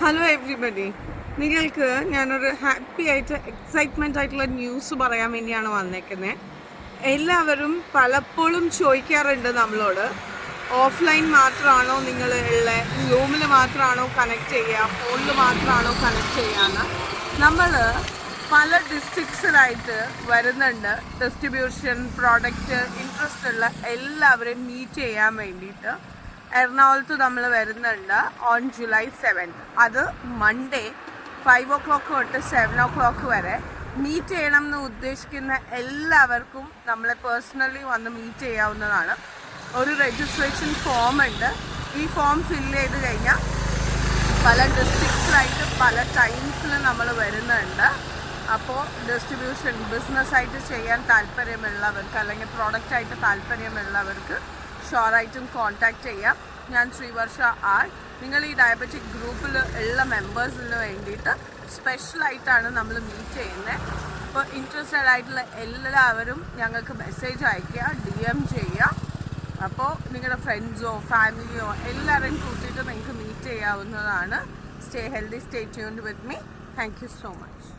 Hello everybody, നിങ്ങൾക്ക് ഞാനൊരു happy ആയിട്ട് എക്സൈറ്റ്മെൻ്റ് ആയിട്ടുള്ള ന്യൂസ് പറയാൻ വേണ്ടിയാണ് വന്നേക്കുന്നത്. എല്ലാവരും പലപ്പോഴും ചോദിക്കാറുണ്ട് നമ്മളോട്, ഓഫ്ലൈൻ മാത്രമാണോ നിങ്ങൾ ഉള്ള, റൂമിൽ മാത്രമാണോ കണക്ട് ചെയ്യുക, ഫോണിൽ മാത്രമാണോ കണക്ട് ചെയ്യാന്ന്. നമ്മൾ പല ഡിസ്ട്രിക്ട്സിലായിട്ട് വരുന്നുണ്ട്. ഡിസ്ട്രിബ്യൂഷൻ, പ്രോഡക്റ്റ് ഇൻട്രസ്റ്റ് ഉള്ള എല്ലാവരെയും മീറ്റ് ചെയ്യാൻ വേണ്ടിയിട്ട് എറണാകുളത്ത് നമ്മൾ വരുന്നുണ്ട് ഓൺ July 7th. അത് മൺഡേ 5 o'clock തൊട്ട് 7 o'clock വരെ. മീറ്റ് ചെയ്യണം എന്ന് ഉദ്ദേശിക്കുന്ന എല്ലാവർക്കും നമ്മളെ പേഴ്സണലി വന്ന് മീറ്റ് ചെയ്യാവുന്നതാണ്. ഒരു രജിസ്ട്രേഷൻ ഫോം ഉണ്ട്. ഈ ഫോം ഫില്ല് ചെയ്ത് കഴിഞ്ഞാൽ പല ഡിസ്ട്രിക്ട്സിലായിട്ട് പല ടൈംസിൽ നമ്മൾ വരുന്നുണ്ട്. അപ്പോൾ ഡിസ്ട്രിബ്യൂഷൻ ബിസിനസ്സായിട്ട് ചെയ്യാൻ താല്പര്യമുള്ളവർക്ക് അല്ലെങ്കിൽ പ്രോഡക്റ്റായിട്ട് താല്പര്യമുള്ളവർക്ക് ഷുവറായിട്ടും കോൺടാക്റ്റ് ചെയ്യാം. ഞാൻ ശ്രീവർഷ ആർ. നിങ്ങൾ ഈ ഡയബറ്റിക് ഗ്രൂപ്പിൽ ഉള്ള മെമ്പേഴ്സിന് വേണ്ടിയിട്ട് സ്പെഷ്യലായിട്ടാണ് നമ്മൾ മീറ്റ് ചെയ്യുന്നത്. അപ്പോൾ ഇൻട്രസ്റ്റഡ് ആയിട്ടുള്ള എല്ലാവരും ഞങ്ങൾക്ക് മെസ്സേജ് അയയ്ക്കുക, DM ചെയ്യുക. അപ്പോൾ നിങ്ങളുടെ ഫ്രണ്ട്സോ ഫാമിലിയോ എല്ലാവരെയും കൂട്ടിയിട്ട് നിങ്ങൾക്ക് മീറ്റ് ചെയ്യാവുന്നതാണ്. Stay healthy, stay tuned with me. Thank you so much.